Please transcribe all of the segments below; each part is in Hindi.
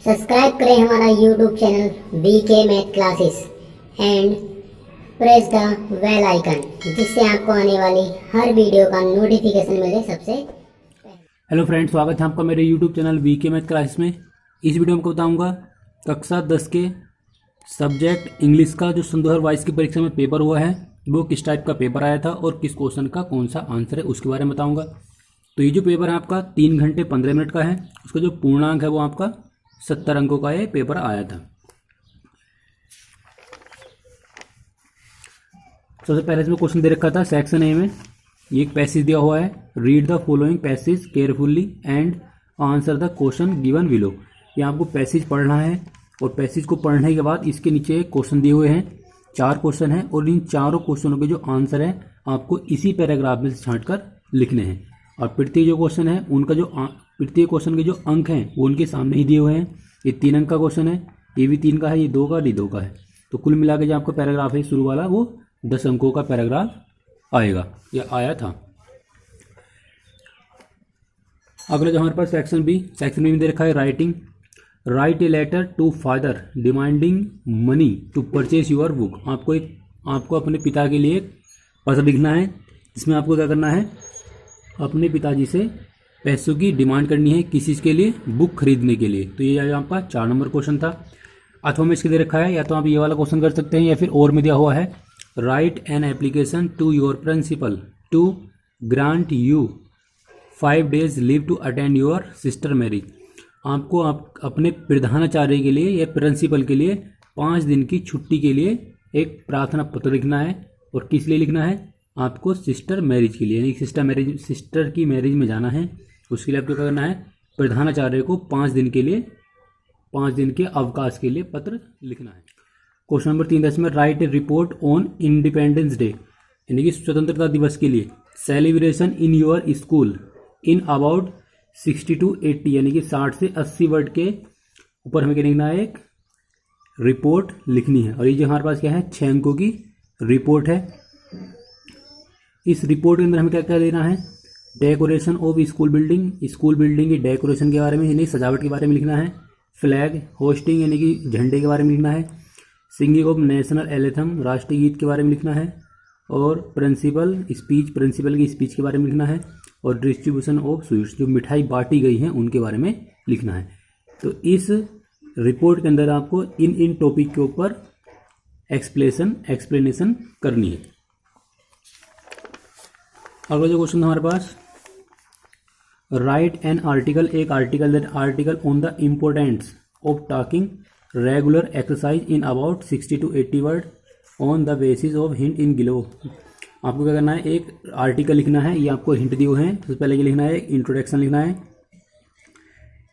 सब्सक्राइब करें हमारा YouTube channel VK math classes and press the bell icon, जिससे आपको आने वाली हर वीडियो का नोटिफिकेशन मिले सबसे पहले। हेलो फ्रेंड्स, स्वागत है आपका मेरे YouTube channel VK math classes में। इस वीडियो में आपको बताऊंगा कक्षा 10 के सब्जेक्ट इंग्लिश का जो सन 2022 की परीक्षा में पेपर हुआ है वो किस टाइप का पेपर आया था और किस क्वेश्चन का कौन सा आंसर है उसके बारे में बताऊंगा। तो ये जो पेपर है आपका 3 घंटे 15 मिनट का है। उसका जो पूर्णांक है वो आपका 70 अंकों का ये पेपर आया था। सबसे पहले इसमें क्वेश्चन दे रखा था सेक्शन ए में, ये एक पैसेज दिया हुआ है, read the following passage carefully and answer the question given below. ये आपको पैसेज पढ़ना है और पैसेज को पढ़ने के बाद इसके नीचे क्वेश्चन दिए हुए हैं, 4 क्वेश्चन हैं और इन चारों क्वेश्चनों के जो आंसर है आपको इसी पैराग्राफ में से छांट कर लिखने हैं। और प्रत्येक जो क्वेश्चन है उनका जो प्रत्येक क्वेश्चन के जो अंक हैं वो उनके सामने ही दिए हुए हैं। ये 3 अंक का क्वेश्चन है, ये भी 3 का है, ये 2 का, ये 2 का है। तो कुल मिला के जो आपका पैराग्राफ है शुरू वाला वो 10 अंकों का पैराग्राफ आएगा या आया था। अगला जो हमारे पास सेक्शन बी में दे रखा है writing, write a letter to father demanding money to purchase your book. आपको अपने पिता के लिए पत्र लिखना है, इसमें आपको क्या करना है, अपने पिताजी से पैसों की डिमांड करनी है किसी चीज़ के लिए, बुक खरीदने के लिए। तो ये आपका 4 नंबर क्वेश्चन था। अथवा में इसके दे रखा है, या तो आप ये वाला क्वेश्चन कर सकते हैं या फिर और में दिया हुआ है, write an application to your principal to grant you 5 days leave to attend your sister marriage. आपको अपने प्रधानाचार्य के लिए या प्रिंसिपल के लिए 5 दिन की छुट्टी के लिए एक प्रार्थना पत्र लिखना है। और किस लिए लिखना है, आपको सिस्टर मैरिज के लिए, यानी सिस्टर की मैरिज में जाना है। उसके लिए आपको क्या करना है, प्रधानाचार्य को 5 दिन के अवकाश के लिए पत्र लिखना है। क्वेश्चन नंबर 3 में right A report on independence day, यानी कि स्वतंत्रता दिवस के लिए celebration in your school in about 60 to 80, यानी कि 60 से 80 वर्ड के ऊपर हमें क्या लिखना है, एक रिपोर्ट लिखनी है। और ये जो हमारे पास क्या है, 6 अंकों की रिपोर्ट है। इस रिपोर्ट के अंदर हमें क्या क्या देना है, डेकोरेशन ऑफ स्कूल बिल्डिंग की डेकोरेशन के बारे में यानी सजावट के बारे में लिखना है, फ्लैग होस्टिंग यानी कि झंडे के बारे में लिखना है, सिंगिंग ऑफ नेशनल एंथम राष्ट्रीय गीत के बारे में लिखना है, और प्रिंसिपल की स्पीच के बारे में लिखना है, और डिस्ट्रीब्यूशन ऑफ स्वीट्स जो मिठाई बांटी गई हैं उनके बारे में लिखना है। तो इस रिपोर्ट के अंदर आपको इन टॉपिक के ऊपर एक्सप्लेनेशन करनी है। अगला जो क्वेश्चन हमारे पास, राइट एन आर्टिकल, एक article on the importance of talking regular exercise in about 60 to 80 word on the basis of hint in below. आपको क्या करना है, एक आर्टिकल लिखना है, ये आपको हिंट दिए हुए हैं। सबसे पहले ये लिखना है, एक इंट्रोडक्शन लिखना है।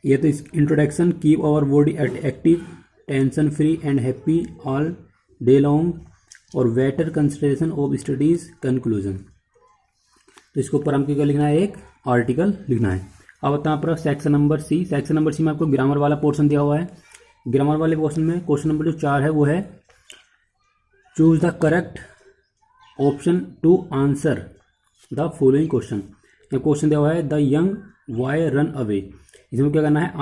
ये तो इस introduction, keep our body active, tension free and happy all day long, और better consideration of studies conclusion. तो इसके ऊपर हमको क्या लिखना है, एक आर्टिकल लिखना है। अब बताओ पर सेक्शन नंबर सी में आपको ग्रामर वाला पोर्शन दिया हुआ है। ग्रामर वाले पोर्शन में क्वेश्चन नंबर जो 4 है वो है, choose the correct option to answer the following question. Question दिया हुआ है, the young boy run away. इसमें क्या करना है,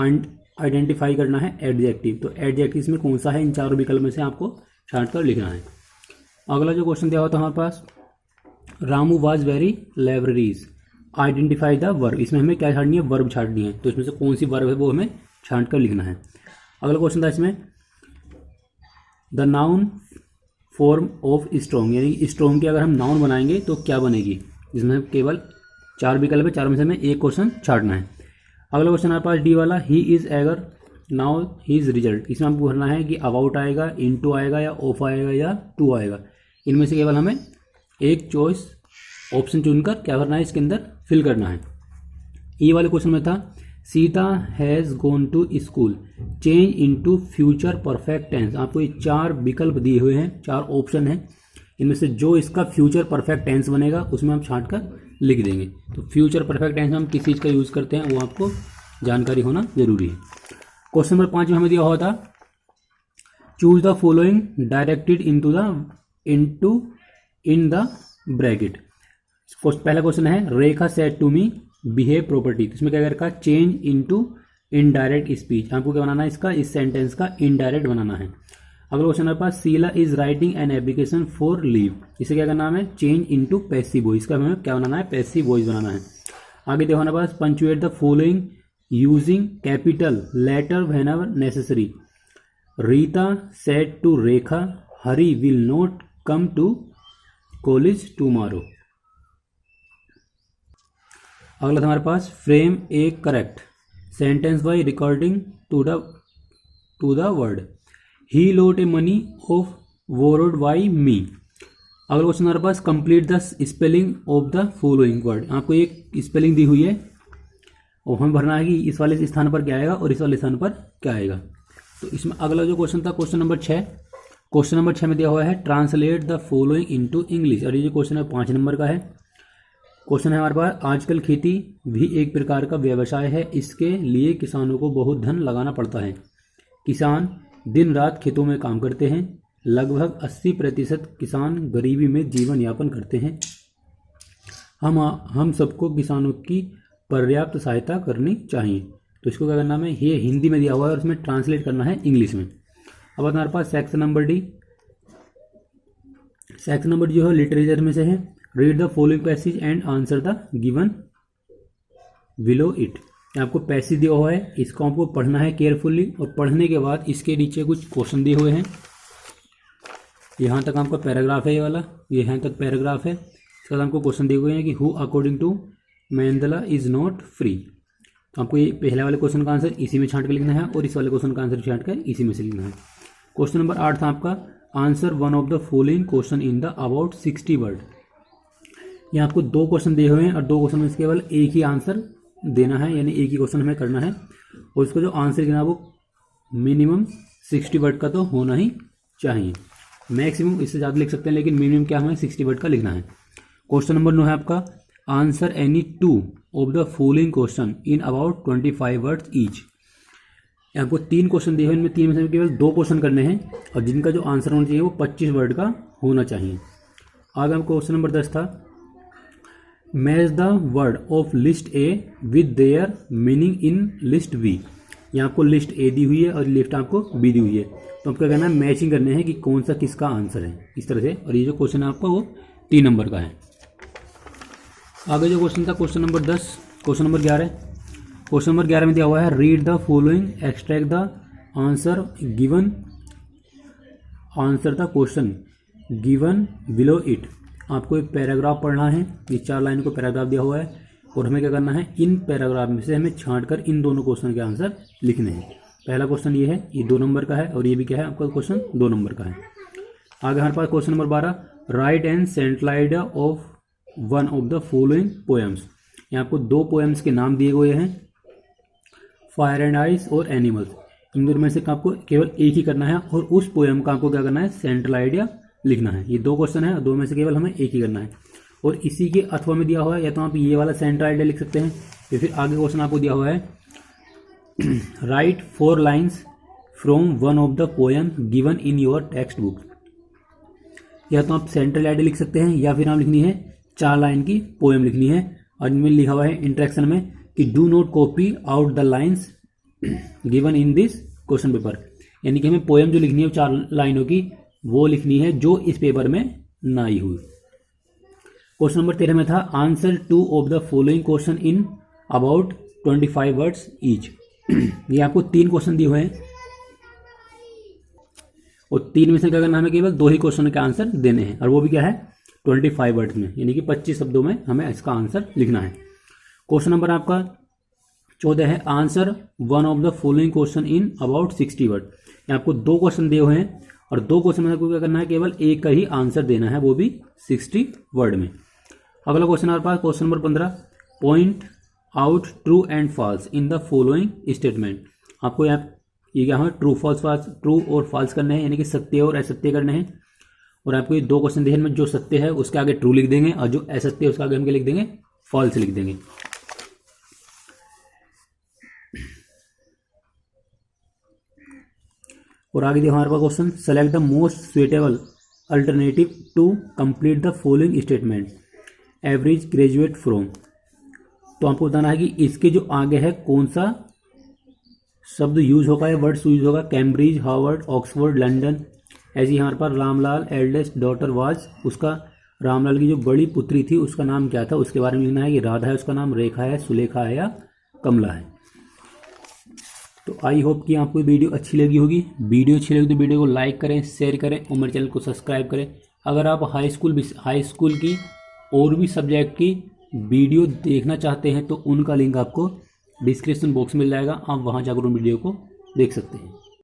आइडेंटिफाई करना है एडजेक्टिव। तो एडजेक्टिव इसमें कौन सा है, इन चारों विकल्प में से आपको छांट कर लिखना है। अगला जो क्वेश्चन दिया हुआ था हमारे पास, Ramu was very libraries, identify the verb. इसमें हमें क्या छाटनी है, वर्ब छाटनी है। तो इसमें से कौन सी वर्ब है वो हमें छांट कर लिखना है। अगला क्वेश्चन था इसमें, the noun form of strong, यानी स्ट्रॉन्ग की अगर हम नाउन बनाएंगे तो क्या बनेगी। इसमें केवल 4 विकल्प है, 4 में से हमें एक क्वेश्चन छाटना है। अगला क्वेश्चन हमारे पास डी वाला, he is eager now his result. इसमें हमको भरना है कि अबाउट आएगा, इनटू आएगा, या ऑफ आएगा, या टू आएगा। इनमें से केवल हमें एक चॉइस ऑप्शन चुनकर क्या करना है, इसके अंदर फिल करना है। ये वाले क्वेश्चन में था, Sita has gone to school, change into future perfect tense. आपको ये 4 विकल्प दिए हुए हैं, 4 ऑप्शन हैं। इनमें से जो इसका फ्यूचर परफेक्ट टेंस बनेगा उसमें हम छांट कर लिख देंगे। तो फ्यूचर परफेक्ट टेंस हम किस चीज़ का यूज़ करते हैं वो आपको जानकारी होना जरूरी है। क्वेश्चन नंबर 5 में हमें दिया हुआ था, choose the following directed in the bracket. पहला क्वेश्चन है, Rekha said to me behave property. इसमें क्या कर रखा, चेंज इनटू इनडायरेक्ट स्पीच। आपको क्या बनाना है इसका, इस सेंटेंस का इनडायरेक्ट बनाना है। अगला क्वेश्चन हमारे पास, Sheela is writing an application for leave. इसे क्या करना है, चेंज इनटू पैसिव वॉइस। इसका हमें क्या बनाना है, पैसिव वॉइस बनाना है। आगे देखो हमारे पास, punctuate the following using capital letter whenever necessary. Rita said to Rekha, Hari will not come to college tomorrow. अगला था हमारे पास, frame a correct sentence by recording to the word. He lot a money of borrowed by me. अगला क्वेश्चन हमारे पास, complete the spelling of the following word. आपको एक स्पेलिंग दी हुई है और हमें भरना है कि इस वाले स्थान पर क्या आएगा और इस वाले स्थान पर क्या आएगा। तो इसमें अगला जो क्वेश्चन था, क्वेश्चन नंबर 6। क्वेश्चन नंबर 6 में दिया हुआ है, translate the following into English. और ये जो क्वेश्चन है 5 नंबर का है। क्वेश्चन है हमारे पास, आजकल खेती भी एक प्रकार का व्यवसाय है, इसके लिए किसानों को बहुत धन लगाना पड़ता है। किसान दिन रात खेतों में काम करते हैं। लगभग 80% किसान गरीबी में जीवन यापन करते हैं। हम सबको किसानों की पर्याप्त सहायता करनी चाहिए। तो इसको क्या करना है, ये हिंदी में दिया हुआ है और इसमें ट्रांसलेट करना है इंग्लिश में। अब हमारे पास section number D. Section number जो है लिटरेचर में से है। Read the following passage and answer the given below it. आपको पैसेज दिया हुआ है, इसको आपको पढ़ना है केयरफुली और पढ़ने के बाद इसके नीचे कुछ क्वेश्चन दिए हुए हैं। यहाँ तक आपका पैराग्राफ है, ये वाला यहाँ तक पैराग्राफ है। इसके बाद हमको क्वेश्चन दिए हुए हैं कि who according to Mandela is not free. तो आपको ये पहले वाले क्वेश्चन का आंसर इसी में छांट के लिखना है और इस वाले क्वेश्चन का आंसर छांट कर इसी में से लिखना है। क्वेश्चन नंबर 8 था आपका, answer one of the following question in the about 60 word. यहाँ आपको 2 क्वेश्चन दिए हुए हैं और 2 क्वेश्चन में से केवल एक ही आंसर देना है, यानी एक ही क्वेश्चन हमें करना है और उसको जो आंसर लिखना है वो मिनिमम 60 वर्ड का तो होना ही चाहिए। मैक्सिमम इससे ज़्यादा लिख सकते हैं लेकिन मिनिमम क्या हमें 60 वर्ड का लिखना है। क्वेश्चन नंबर 9 है आपका, answer any 2 of the following question in about 25 words each. आपको 3 क्वेश्चन दिए हुए, इनमें 3 में से केवल 2 क्वेश्चन करने हैं और जिनका जो आंसर होना चाहिए वो 25 वर्ड का होना चाहिए। आगे हम क्वेश्चन नंबर 10 था, match the word of list A with their meaning in list B. यहाँ आपको लिस्ट ए दी हुई है और लिस्ट आपको बी दी हुई है, तो आपको कहना है मैचिंग करने हैं कि कौन सा किसका आंसर है, इस तरह से। और ये जो क्वेश्चन है आपका वो 3 नंबर का है। आगे जो क्वेश्चन था question number 10, question number 11। Question number 11 में दिया हुआ है, read the following extract the answer given answer the question given below it. आपको एक पैराग्राफ पढ़ना है, ये 4 लाइन को पैराग्राफ दिया हुआ है और हमें क्या करना है, इन पैराग्राफ में से हमें छांट कर इन दोनों क्वेश्चन के आंसर लिखने हैं। पहला क्वेश्चन ये है, ये 2 नंबर का है और ये भी क्या है आपका क्वेश्चन 2 नंबर का है। आगे हमारे पास question number 12, write and central idea of one of the following poems. यहाँ आपको 2 पोएम्स के नाम दिए हुए हैं, फायर एंड आइस और एनिमल्स। इन दोनों में से आपको केवल एक ही करना है और उस पोएम का आपको क्या करना है, सेंट्रल आइडिया लिखना है। ये 2 क्वेश्चन है और 2 में से केवल हमें एक ही करना है और इसी के अथवा में दिया हुआ है, या तो आप ये वाला सेंट्रल आइडिया लिख सकते हैं या फिर आगे क्वेश्चन आपको दिया हुआ है, right 4 lines from one of the poem given in your text book. या तो आप सेंट्रल आइडिया लिख सकते हैं या फिर आप लिखनी है 4 लाइन की पोएम लिखनी है। और इनमें लिखा हुआ है इंट्रैक्शन में कि do not copy out the lines given in this question paper, यानी कि हमें पोएम जो लिखनी है 4 लाइनों की वो लिखनी है जो इस पेपर में ना आई हुई। क्वेश्चन नंबर 13 में था, answer 2 of the following question in about 25 words each. ये आपको 3 क्वेश्चन दिए हुए हैं और 3 में से क्या करना है, हमें केवल 2 ही क्वेश्चन के आंसर देने हैं और वो भी क्या है 25 वर्ड्स में, यानी कि 25 शब्दों में हमें इसका आंसर लिखना है। क्वेश्चन नंबर आपका 14 है, answer one of the following question in about 60 word. आपको 2 क्वेश्चन दिए हुए हैं और 2 क्वेश्चन में आपको क्या करना है, केवल एक का ही आंसर देना है, वो भी 60 वर्ड में। अगला क्वेश्चन हमारे पास question number 15, point out true and false in the following statement. आपको यहाँ ये क्या है, ट्रू और फॉल्स करने हैं, यानी कि सत्य और असत्य करने हैं। और आपको ये 2 क्वेश्चन दिए हैं, जो सत्य है उसके आगे ट्रू लिख देंगे और जो असत्य है उसके आगे हम क्या लिख देंगे, फॉल्स लिख देंगे। और आगे देखो हमारे पास question, select the most suitable alternative to complete the following statement, average graduate from. तो आपको बताना है कि इसके जो आगे है कौन सा शब्द यूज होगा या वर्ड्स यूज होगा, कैम्ब्रिज, हार्वर्ड, ऑक्सफोर्ड, लंदन। ऐसे ही यहाँ पर रामलाल एल्डेस्ट डॉटर वाज, उसका रामलाल की जो बड़ी पुत्री थी उसका नाम क्या था, उसके बारे में लिखना है कि राधा है उसका नाम, रेखा है, सुलेखा है या कमला है। तो आई होप कि आपको वीडियो अच्छी लगी होगी। वीडियो अच्छी लगी तो वीडियो को लाइक करें, शेयर करें और मेरे चैनल को सब्सक्राइब करें। अगर आप हाई स्कूल की और भी सब्जेक्ट की वीडियो देखना चाहते हैं तो उनका लिंक आपको डिस्क्रिप्शन बॉक्स में मिल जाएगा, आप वहाँ जाकर उन वीडियो को देख सकते हैं।